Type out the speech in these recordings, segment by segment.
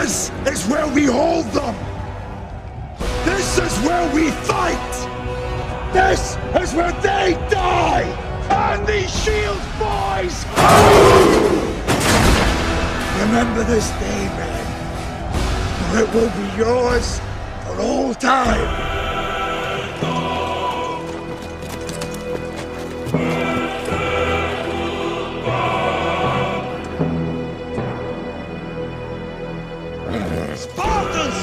This is where we hold them. This is where we fight. This is where they die. And these shield boys. Remember this day, man. For it will be yours for all time. Spartans!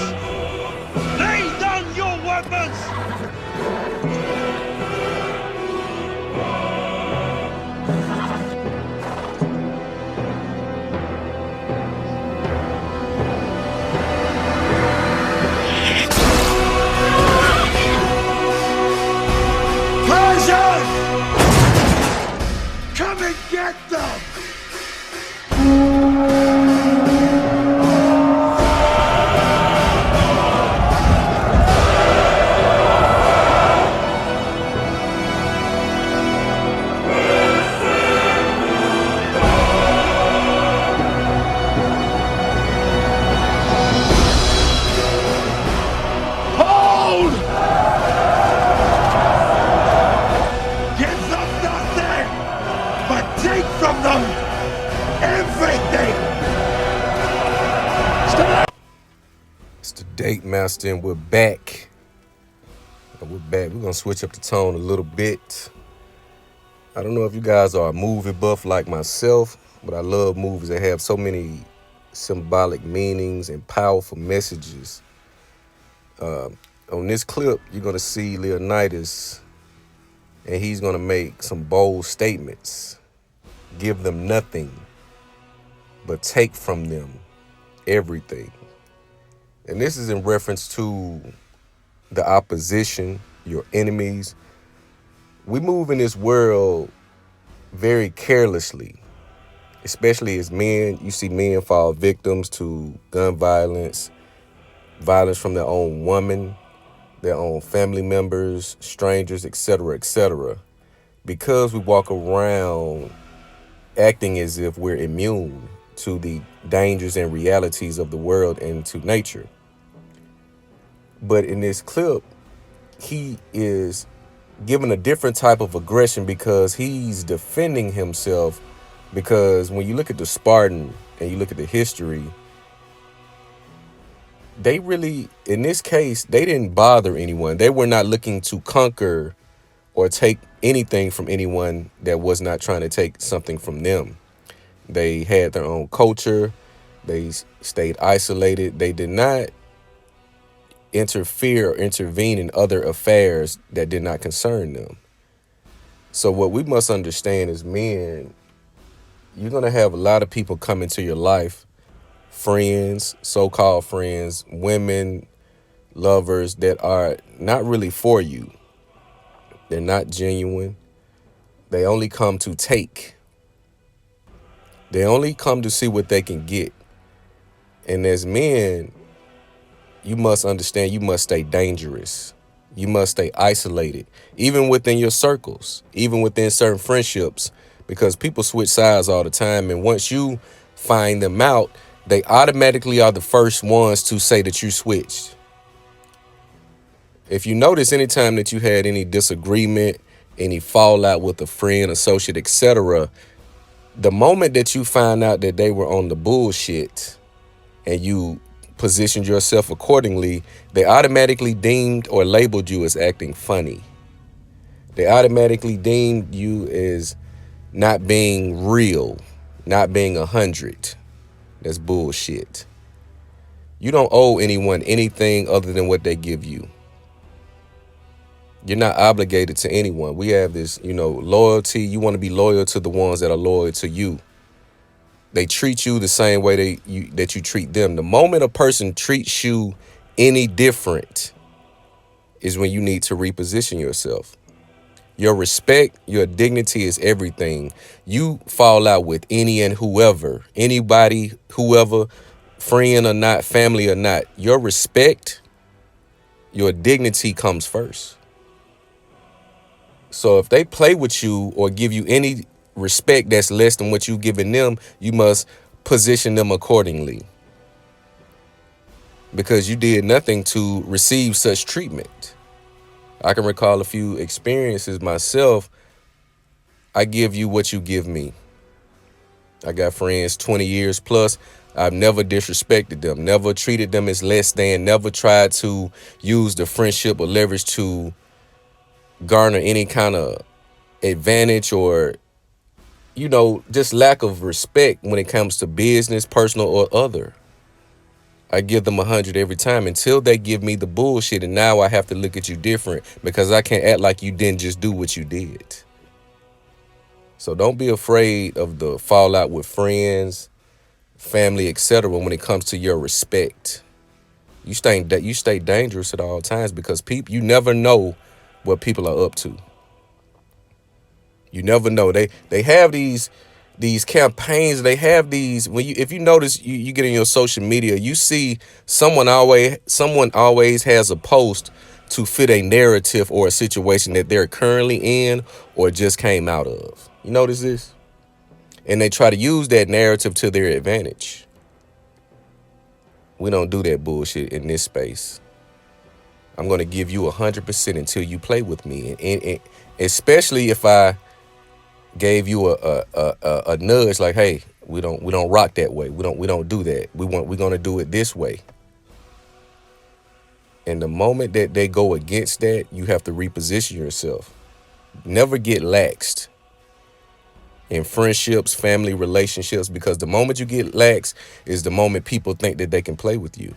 Lay down your weapons! Persians! Come and get them! From them everything. It's the Date Master, and we're back. We're gonna switch up the tone a little bit. I don't know if you guys are a movie buff like myself, but I love movies that have so many symbolic meanings and powerful messages. On this clip, you're gonna see Leonidas, and he's gonna make some bold statements. Give them nothing, but take from them everything. And this is in reference to the opposition, your enemies. We move in this world very carelessly, especially as men. You see men fall victims to gun violence, violence from their own woman, their own family members, strangers, etc., because we walk around acting as if we're immune to the dangers and realities of the world and to nature. But in this clip, he is given a different type of aggression because he's defending himself. Because when you look at the Spartan and you look at the history, they really, in this case, they didn't bother anyone. They were not looking to conquer or take anything from anyone that was not trying to take something from them. They had their own culture. They stayed isolated. They did not interfere or intervene in other affairs that did not concern them. So what we must understand as men, you're going to have a lot of people come into your life, friends, so-called friends, women, lovers that are not really for you. They're not genuine. They only come to take. They only come to see what they can get. And as men, you must understand you must stay dangerous. You must stay isolated, even within your circles, even within certain friendships, because people switch sides all the time. And once you find them out, they automatically are the first ones to say that you switched. If you notice, anytime that you had any disagreement, any fallout with a friend, associate, etc., the moment that you find out that they were on the bullshit and you positioned yourself accordingly, they automatically deemed or labeled you as acting funny. They automatically deemed you as not being real, not being 100. That's bullshit. You don't owe anyone anything other than what they give you. You're not obligated to anyone. We have this, loyalty. You want to be loyal to the ones that are loyal to you. They treat you the same way that you treat them. The moment a person treats you any different is when you need to reposition yourself. Your respect, your dignity is everything. You fall out with any and whoever, anybody, whoever, friend or not, family or not. Your respect, your dignity comes first. So if they play with you or give you any respect that's less than what you've given them, you must position them accordingly. because you did nothing to receive such treatment. I can recall a few experiences myself. I give you what you give me. I got friends 20 years plus. I've never disrespected them, never treated them as less than, never tried to use the friendship or leverage to garner any kind of advantage or, just lack of respect when it comes to business, personal or other. I give them 100 every time until they give me the bullshit. And now I have to look at you different because I can't act like you didn't just do what you did. So don't be afraid of the fallout with friends, family, etc. when it comes to your respect. You stay dangerous at all times because you never know what people are up to. You never know. They have these campaigns. They have these if you notice, you get in your social media, you see someone always has a post to fit a narrative or a situation that they're currently in or just came out of. You notice this? And they try to use that narrative to their advantage. We don't do that bullshit in this space. I'm going to give you 100% until you play with me. And especially if I gave you a nudge like, hey, we don't rock that way. We don't do that. We're going to do it this way. And the moment that they go against that, you have to reposition yourself. Never get laxed in friendships, family relationships, because the moment you get lax is the moment people think that they can play with you.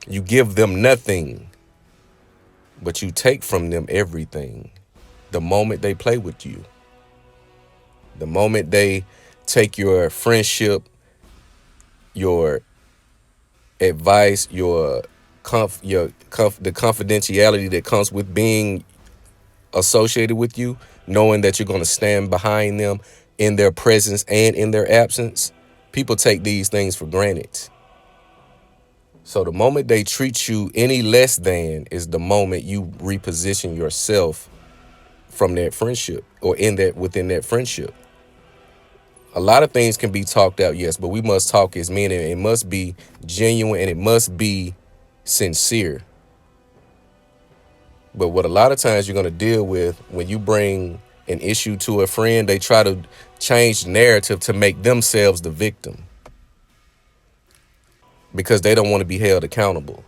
You give them nothing, but you take from them everything. The moment they play with you, the moment they take your friendship, your advice, the confidentiality that comes with being associated with you, knowing that you're going to stand behind them in their presence and in their absence, people take these things for granted. So the moment they treat you any less than is the moment you reposition yourself from that friendship or within that friendship. A lot of things can be talked out, yes, but we must talk as men, and it must be genuine and it must be sincere. But what a lot of times you're going to deal with when you bring an issue to a friend, they try to change the narrative to make themselves the victim because they don't want to be held accountable.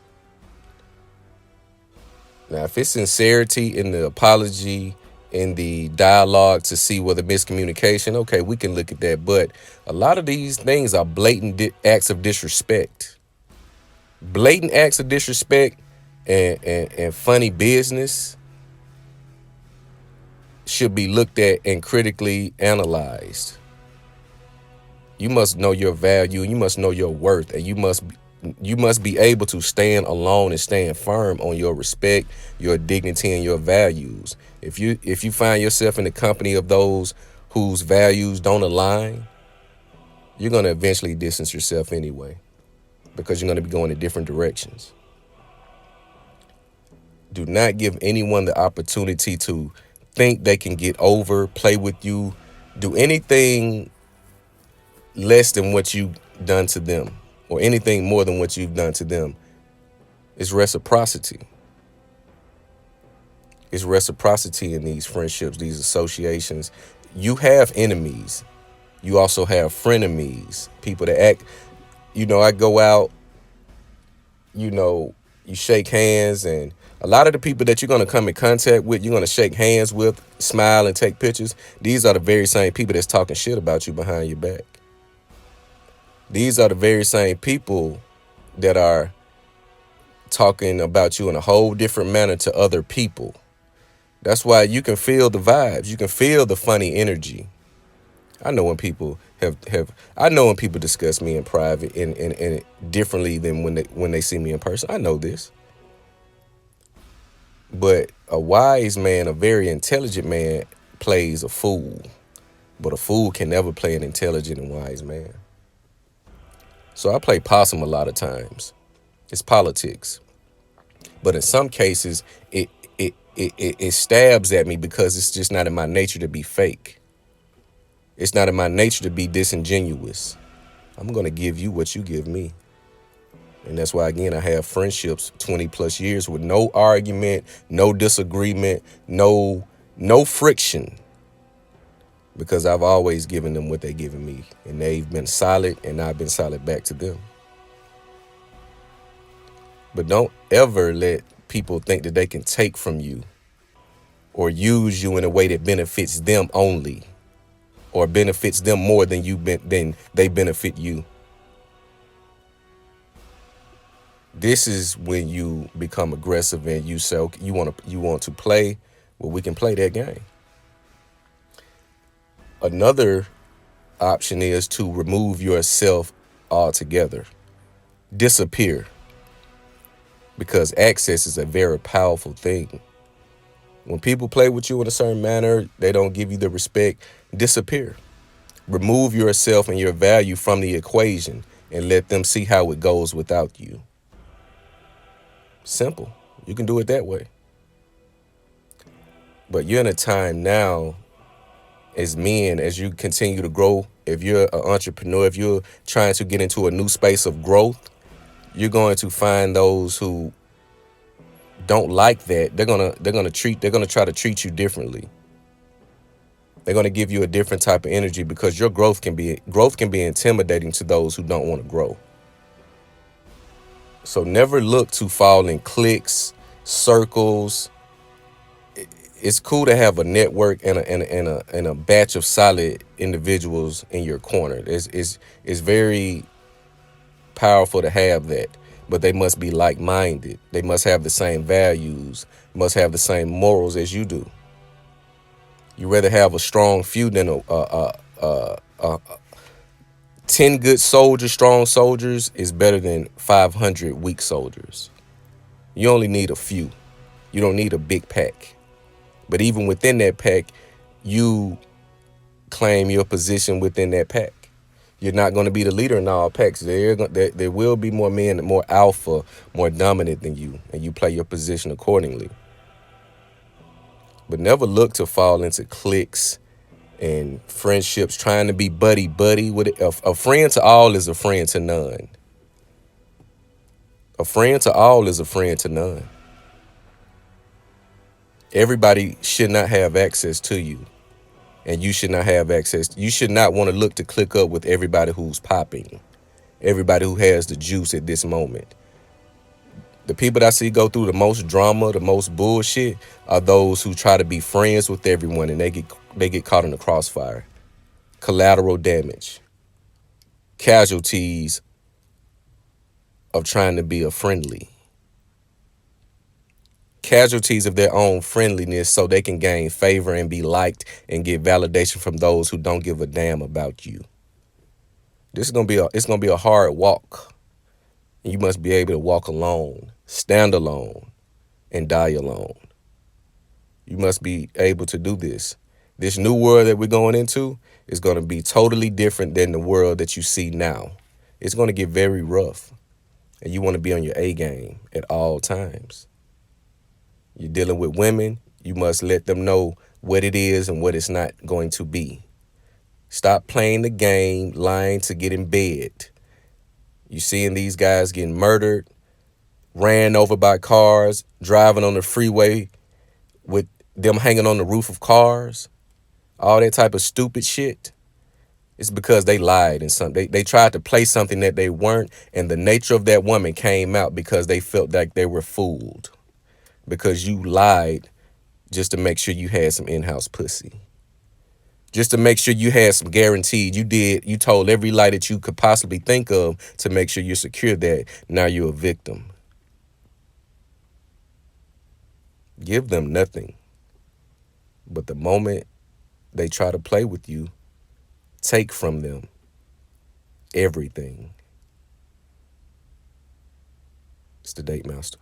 Now, if it's sincerity in the apology, in the dialogue to see whether miscommunication, okay, we can look at that. But a lot of these things are blatant acts of disrespect. Blatant acts of disrespect and funny business should be looked at and critically analyzed. You must know your value and you must know your worth, and you must be able to stand alone and stand firm on your respect, your dignity, and your values. If you find yourself in the company of those whose values don't align, you're going to eventually distance yourself anyway, because you're going to be going in different directions. Do not give anyone the opportunity to think they can get over, play with you, do anything less than what you've done to them or anything more than what you've done to them. It's reciprocity. It's reciprocity in these friendships, these associations. You have enemies. You also have frenemies, people that act, I go out, you shake hands, and a lot of the people that you're going to come in contact with, you're going to shake hands with, smile, and take pictures. These are the very same people that's talking shit about you behind your back. These are the very same people that are talking about you in a whole different manner to other people. That's why you can feel the vibes. You can feel the funny energy. I know when people I know when people discuss me in private and differently than when they see me in person. I know this. But a wise man, a very intelligent man, plays a fool. But a fool can never play an intelligent and wise man. So I play possum a lot of times. It's politics. But in some cases, it stabs at me because it's just not in my nature to be fake. It's not in my nature to be disingenuous. I'm going to give you what you give me. And that's why, again, I have friendships 20 plus years with no argument, no disagreement, no friction, because I've always given them what they've given me, and they've been solid, and I've been solid back to them. But don't ever let people think that they can take from you or use you in a way that benefits them only, or benefits them more than than they benefit you. This is when you become aggressive and you say, okay, you want to play. Well, we can play that game. Another option is to remove yourself altogether. Disappear. Because access is a very powerful thing. When people play with you in a certain manner, they don't give you the respect. Disappear. Remove yourself and your value from the equation and let them see how it goes without you. Simple. You can do it that way. But you're in a time now, as men, as you continue to grow, if you're an entrepreneur, if you're trying to get into a new space of growth, you're going to find those who don't like that. They're gonna try to treat you differently. They're gonna give you a different type of energy, because your growth can be intimidating to those who don't want to grow. So never look to fall in cliques, circles. It's cool to have a network and a batch of solid individuals in your corner. It's very powerful to have that, but they must be like-minded. They must have the same values, must have the same morals as you do. You rather have a strong few than a 10 good soldiers, strong soldiers is better than 500 weak soldiers. You only need a few. You don't need a big pack. But even within that pack, you claim your position within that pack. You're not going to be the leader in all packs. There will be more men, more alpha, more dominant than you, and you play your position accordingly. But never look to fall into cliques and friendships, trying to be buddy with it. A friend to all is a friend to none. A friend to all is a friend to none. Everybody should not have access to you, and you should not have access. You should not want to look to click up with everybody who's popping, everybody who has the juice at this moment. The people that I see go through the most drama, the most bullshit, are those who try to be friends with everyone, and they get caught in the crossfire. Collateral damage. Casualties of trying to be a friendly. Casualties of their own friendliness so they can gain favor and be liked and get validation from those who don't give a damn about you. It's gonna be a hard walk. You must be able to walk alone, stand alone, and die alone. You must be able to do this. This new world that we're going into is going to be totally different than the world that you see now. It's going to get very rough, and you want to be on your A game at all times. You're dealing with women, you must let them know what it is and what it's not going to be. Stop playing the game, lying to get in bed. You seeing these guys getting murdered, ran over by cars, driving on the freeway with them hanging on the roof of cars, all that type of stupid shit. It's because they lied and something. They tried to play something that they weren't, and the nature of that woman came out because they felt like they were fooled. Because you lied just to make sure you had some in-house pussy. Just to make sure you had some guaranteed. You told every lie that you could possibly think of to make sure you secured that. Now you're a victim. Give them nothing. But the moment they try to play with you, take from them everything. It's the Date Master.